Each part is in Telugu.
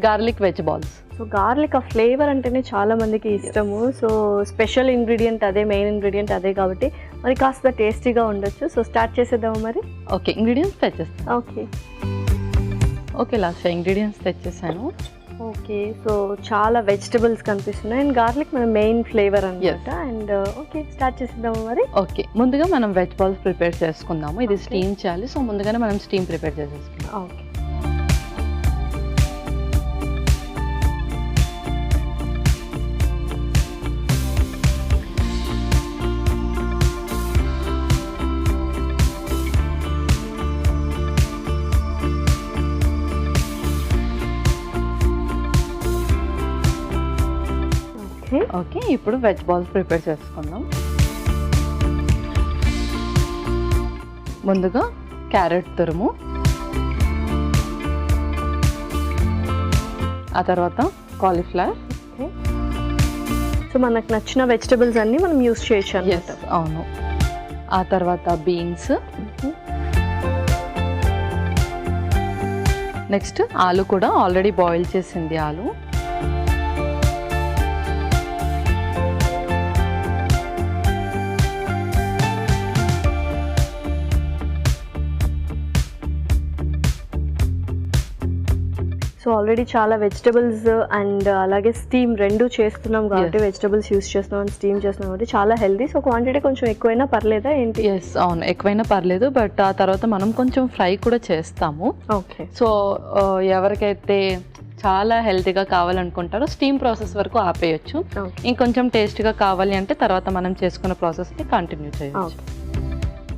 Garlic veg balls. So garlic ఆ ఫ్లేవర్ అంటేనే చాలా మందికి ఇష్టము. సో స్పెషల్ ఇంగ్రీడియంట్ అదే, మెయిన్ ఇంగ్రీడియంట్ అదే కాబట్టి మరి కాస్త టేస్టీగా ఉండొచ్చు. సో స్టార్ట్ చేసేద్దాము మరి. ఓకే, ఇంగ్రీడియంట్స్ తెచ్చేస్తాను. ఓకే లాస్ట్ ఇంగ్రీడియంట్స్ తెచ్చేసాను. ఓకే, సో చాలా వెజిటబుల్స్ కనిపిస్తున్నాయి అండ్ గార్లిక్ మన మెయిన్ ఫ్లేవర్ అనమాట. అండ్ ఓకే, స్టార్ట్ చేసేద్దాము మరి. ఓకే, ముందుగా మనం వెజ్ బాల్స్ ప్రిపేర్ చేసుకుందాము. ఇది స్టీమ్ చేయాలి, సో ముందుగానే మనం స్టీమ్ ప్రిపేర్ చేసేసుకుందాం. ఓకే, ఓకే, ఇప్పుడు వెజ్ బాల్స్ ప్రిపేర్ చేసుకుందాం. ముందుగా క్యారెట్ తురుము, ఆ తర్వాత కాలీఫ్లవర్. సో మనకు నచ్చిన వెజిటబుల్స్ అన్ని మనం యూస్ చేయొచ్చు అన్నమాట. అవును. ఆ తర్వాత బీన్స్, నెక్స్ట్ ఆలు కూడా ఆల్రెడీ బాయిల్ చేసింది ఆలు. సో ఆల్రెడీ చాలా వెజిటబుల్స్ అండ్ అలాగే స్టీమ్ రెండు చేస్తున్నాం కాబట్టి వెజిటబుల్స్ యూస్ చేస్తున్నాం అండ్ స్టీమ్ చేస్తున్నాం కాబట్టి చాలా హెల్దీ. సో క్వాంటిటీ కొంచెం ఎక్కువైనా పర్లేదా ఏంటి? ఎస్, అవును, ఎక్కువైనా పర్లేదు. బట్ ఆ తర్వాత మనం కొంచెం ఫ్రై కూడా చేస్తాము. ఓకే, సో ఎవరికైతే చాలా హెల్తీగా కావాలనుకుంటారో స్టీమ్ ప్రాసెస్ వరకు ఆపేయచ్చు. ఇంకొంచెం టేస్ట్గా కావాలి అంటే తర్వాత మనం చేసుకున్న ప్రాసెస్ని కంటిన్యూ చేయొచ్చు.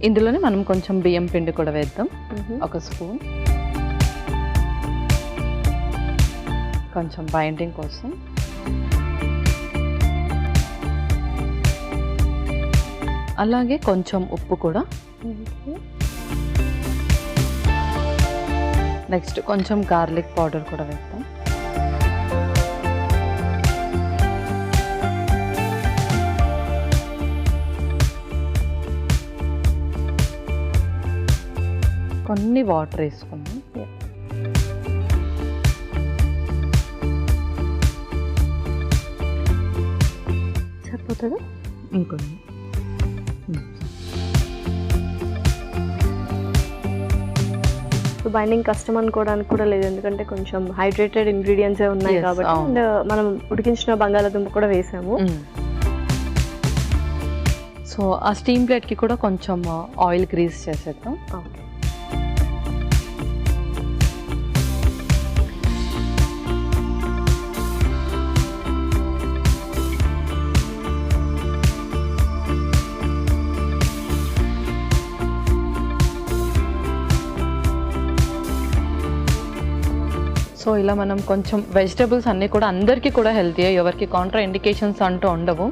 ఇందులోనే మనం కొంచెం బియ్యం పిండి కూడా వేద్దాం, ఒక స్పూన్, కొంచెం బైండింగ్ కోసం. అలాగే కొంచెం ఉప్పు కూడా. నెక్స్ట్ కొంచెం గార్లిక్ పౌడర్ కూడా వేద్దాం. కొన్ని వాటర్ వేసుకుందాం. సరిపోతుందా? ఇంకొన్ని. సో బైండింగ్ కష్టం అనుకోవడానికి కూడా లేదు, ఎందుకంటే కొంచెం హైడ్రేటెడ్ ఇంగ్రీడియంట్సే ఉన్నాయి కాబట్టి. అండ్ మనం ఉడికించిన బంగాళాదుంప కూడా వేసాము. సో ఆ స్టీమ్ ప్లేట్కి కూడా కొంచెం ఆయిల్ గ్రీస్ చేసేద్దాం. ఓకే, సో ఇలా మనం కొంచెం వెజిటబుల్స్ అన్నీ కూడా అందరికీ కూడా హెల్తీ, ఎవరికి కాంట్రా ఇండికేషన్స్ అంటూ ఉండవు.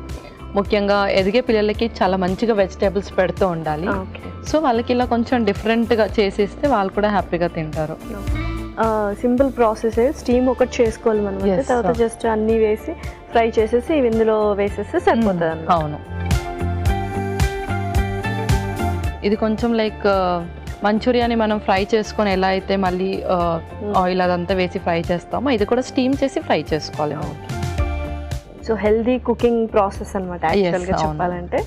ముఖ్యంగా ఎదిగే పిల్లలకి చాలా మంచిగా వెజిటేబుల్స్ పెడుతూ ఉండాలి. సో వాళ్ళకి ఇలా కొంచెం డిఫరెంట్గా చేసేస్తే వాళ్ళు కూడా హ్యాపీగా తింటారు. Simple process. స్టీమ్ ఒకటి చేసుకోవాలి మనం, తర్వాత జస్ట్ అన్నీ వేసి ఫ్రై చేసేసి ఇవి ఇందులో వేసేస్తే సరిపోతుంది. అవును, ఇది కొంచెం లైక్ మంచూరియాని మనం ఫ్రై చేసుకొని ఎలా అయితే మళ్ళీ ఆయిల్ అదంతా వేసి ఫ్రై చేస్తామో ఇది కూడా స్టీమ్ చేసి ఫ్రై చేసుకోవాలి. సో హెల్దీ కుకింగ్ ప్రాసెస్ అనమాట యాక్చువల్గా చెప్పాలంటే.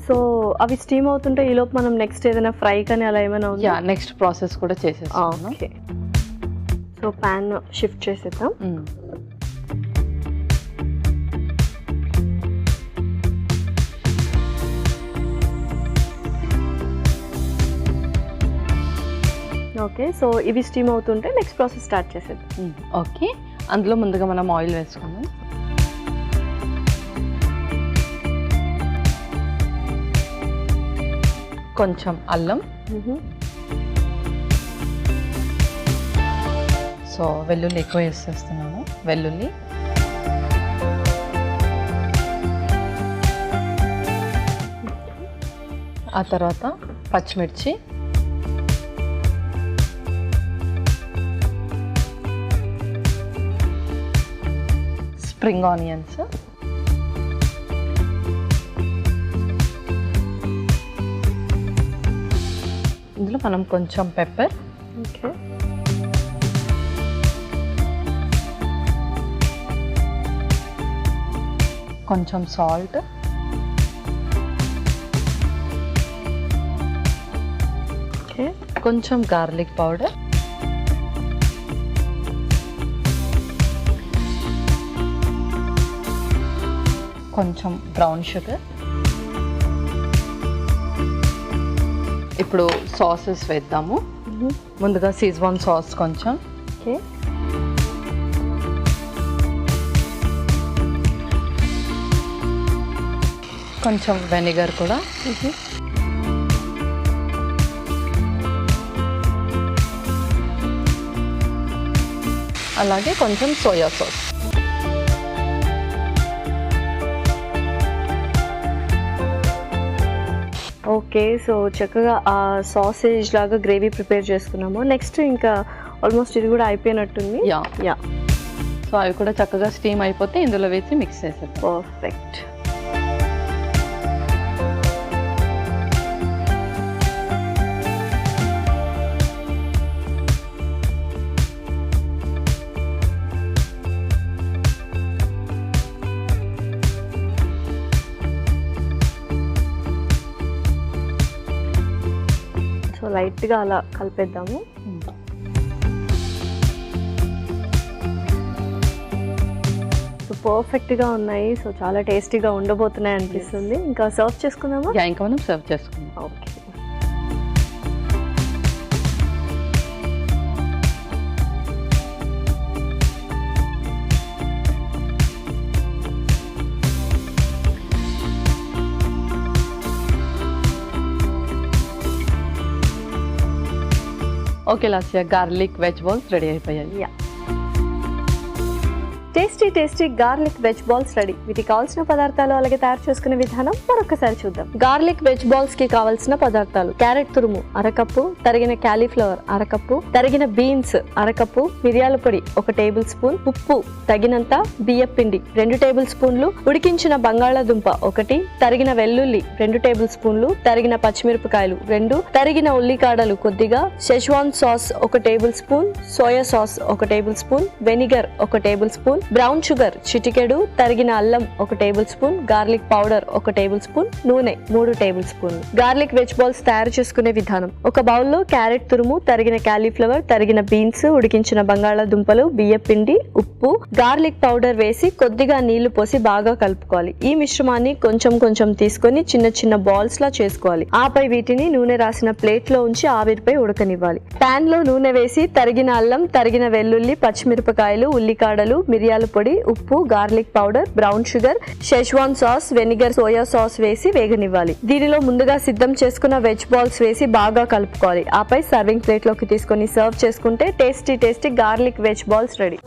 సో అవి స్టీమ్ అవుతుంటే ఈ లోపు మనం నెక్స్ట్ ఏదైనా ఫ్రై కానీ అలా ఏమైనా ఉందా? నెక్స్ట్ ప్రాసెస్ కూడా చేసేస్తాం. ఓకే, సో ప్యాన్ షిఫ్ట్ చేసేద్దాం. ఓకే, సో ఇవి స్టీమ్ అవుతుంటే నెక్స్ట్ ప్రాసెస్ స్టార్ట్ చేసేద్దాం. ఓకే, అందులో ముందుగా మనం ఆయిల్ వేసుకుందాం. కొంచెం అల్లం, సో వెల్లుల్లి ఎక్కువ వేసేస్తున్నాను. వెల్లుల్లి, ఆ తర్వాత పచ్చిమిర్చి, స్ప్రింగ్ ఆనియన్స్, ఇందులో మనం కొంచెం పెప్పర్, ఓకే, కొంచెం సాల్ట్, ఓకే, కొంచెం గార్లిక్ పౌడర్, కొంచెం బ్రౌన్ షుగర్. ఇప్పుడు సాసెస్ వేద్దాము. ముందుగా షెజ్వాన్ సాస్ కొంచెం, ఓకే, కొంచెం వెనిగర్ కూడా, అలాగే కొంచెం సోయా సాస్. ఓకే. సో చక్కగా ఆ సాసేజ్ లాగా గ్రేవీ ప్రిపేర్ చేసుకున్నాము. నెక్స్ట్ ఇంకా ఆల్మోస్ట్ ఇది కూడా అయిపోయినట్టుంది. యా. సో అవి కూడా చక్కగా స్టీమ్ అయిపోతే ఇందులో వేసి మిక్స్ చేసేద్దాం. పర్ఫెక్ట్. సో లైట్గా అలా కలిపేద్దాము. సో పర్ఫెక్ట్గా ఉన్నాయి. సో చాలా టేస్టీగా ఉండబోతున్నాయి అనిపిస్తుంది. ఇంకా సర్వ్ చేసుకుందామా? ఇంకా మనం సర్వ్ చేసుకుందాం. Okay. Okay Lasya, garlic veg balls ready అయిపోయాయి. Yeah, tasty garlic veg balls ready. వీటికి కావాల్సిన పదార్థాలు అలాగే తయారు చేసుకునే విధానం మరొకసారి చూద్దాం. గార్లిక్ వెజ్ బాల్స్ కి కావాల్సిన పదార్థాలు: క్యారెట్ తురుము అరకప్పు, తరిగిన క్యాలీఫ్లవర్ అరకప్పు, తరిగిన బీన్స్ అరకప్పు, మిరియాల పొడి 1 టేబుల్ స్పూన్, ఉప్పు తగినంత, బియ్యం పిండి 2 టేబుల్ స్పూన్లు, ఉడికించిన బంగాళాదుంప 1, తరిగిన వెల్లుల్లి 2 టేబుల్ స్పూన్లు, తరిగిన పచ్చిమిరపకాయలు 2, తరిగిన ఉల్లికాడలు కొద్దిగా, schezwan sauce 1 table spoon, soya sauce 1 table spoon, vinegar 1 table spoon, brown sugar చిటికెడు, తరిగిన అల్లం 1 table spoon, garlic powder 1 table spoon, నూనె 3 టేబుల్ స్పూన్లు. గార్లిక్ వెజ్ బాల్స్ తయారు చేసుకునే విధానం: ఒక బౌల్లో క్యారెట్ తురుము, తరిగిన క్యాలీఫ్లవర్, తరిగిన బీన్స్, ఉడికించిన బంగాళాదుంపలు, బియ్యం పిండి, ఉప్పు, గార్లిక్ పౌడర్ వేసి కొద్దిగా నీళ్లు పోసి బాగా కలుపుకోవాలి. ఈ మిశ్రమాన్ని కొంచెం తీసుకొని చిన్న బాల్స్ లా చేసుకోవాలి. ఆపై వీటిని నూనె రాసిన ప్లేట్ లో ఉంచి ఆవిరిపై ఉడకనివ్వాలి. పాన్ లో నూనె వేసి తరిగిన అల్లం, తరిగిన వెల్లుల్లి, పచ్చిమిరపకాయలు, ఉల్లికాడలు, మిరియాల పొడి, ఉప్పు, garlic powder, brown sugar, schezwan sauce, vinegar, soya sauce వేసి వేగనివ్వాలి. దీనిలో ముందుగా సిద్ధం చేసుకున్న వెజ్ బాల్స్ వేసి బాగా కలుపుకోవాలి. ఆపై సర్వింగ్ ప్లేట్ లోకి తీసుకొని సర్వ్ చేసుకుంటే tasty garlic veg balls ready.